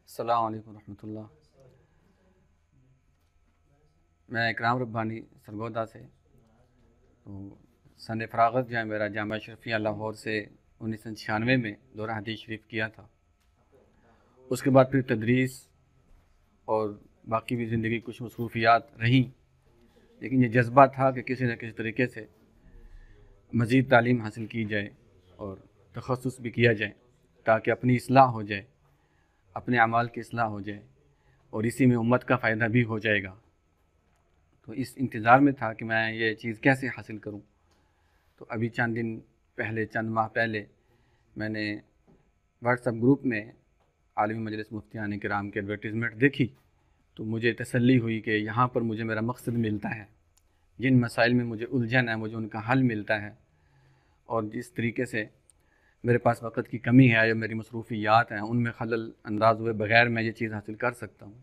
السلام علیکم ورحمۃ اللہ۔ میں اکرام ربانی سرگودا سے، تو سن فراغت جو ہے میرا جامعہ اشرفیہ لاہور سے 1996 میں دورہ حدیث شریف کیا تھا۔ اس کے بعد پھر تدریس اور باقی بھی زندگی کچھ مصروفیات رہیں، لیکن یہ جذبہ تھا کہ کسی نہ کسی طریقے سے مزید تعلیم حاصل کی جائے اور تخصص بھی کیا جائے تاکہ اپنی اصلاح ہو جائے، اپنے اعمال کی اصلاح ہو جائے اور اسی میں امت کا فائدہ بھی ہو جائے گا۔ تو اس انتظار میں تھا کہ میں یہ چیز کیسے حاصل کروں۔ تو ابھی چند ماہ پہلے میں نے واٹس ایپ گروپ میں عالمی مجلس مفتیان کرام کی ایڈورٹیزمنٹ دیکھی، تو مجھے تسلی ہوئی کہ یہاں پر مجھے میرا مقصد ملتا ہے، جن مسائل میں مجھے الجھن ہے مجھے ان کا حل ملتا ہے، اور جس طریقے سے میرے پاس وقت کی کمی ہے یا میری مصروفیات ہیں ان میں خلل انداز ہوئے بغیر میں یہ چیز حاصل کر سکتا ہوں۔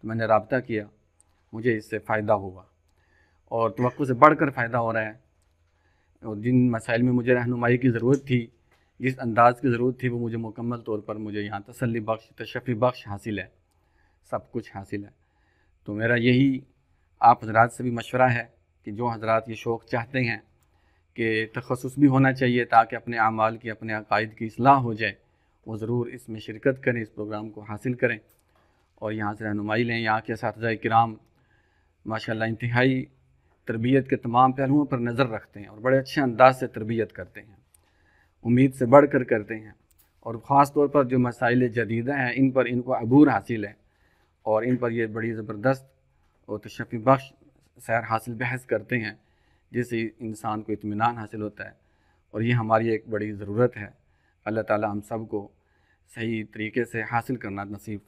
تو میں نے رابطہ کیا، مجھے اس سے فائدہ ہوا اور توقع سے بڑھ کر فائدہ ہو رہا ہے، اور جن مسائل میں مجھے رہنمائی کی ضرورت تھی، جس انداز کی ضرورت تھی، وہ مجھے مکمل طور پر مجھے یہاں تسلی بخش تشفی بخش حاصل ہے، سب کچھ حاصل ہے۔ تو میرا یہی آپ حضرات سے بھی مشورہ ہے کہ جو حضرات یہ شوق چاہتے ہیں کہ تخصص بھی ہونا چاہیے تاکہ اپنے اعمال کی، اپنے عقائد کی اصلاح ہو جائے، وہ ضرور اس میں شرکت کریں، اس پروگرام کو حاصل کریں اور یہاں سے رہنمائی لیں۔ یہاں کے اساتذہ کرام ماشاءاللہ انتہائی تربیت کے تمام پہلوؤں پر نظر رکھتے ہیں اور بڑے اچھے انداز سے تربیت کرتے ہیں، امید سے بڑھ کر کرتے ہیں، اور خاص طور پر جو مسائل جدیدہ ہیں ان کو عبور حاصل ہے اور ان پر یہ بڑی زبردست اور تشفی بخش سیر حاصل بحث کرتے ہیں، جس سے انسان کو اطمینان حاصل ہوتا ہے، اور یہ ہماری ایک بڑی ضرورت ہے۔ اللہ تعالی ہم سب کو صحیح طریقے سے حاصل کرنا نصیب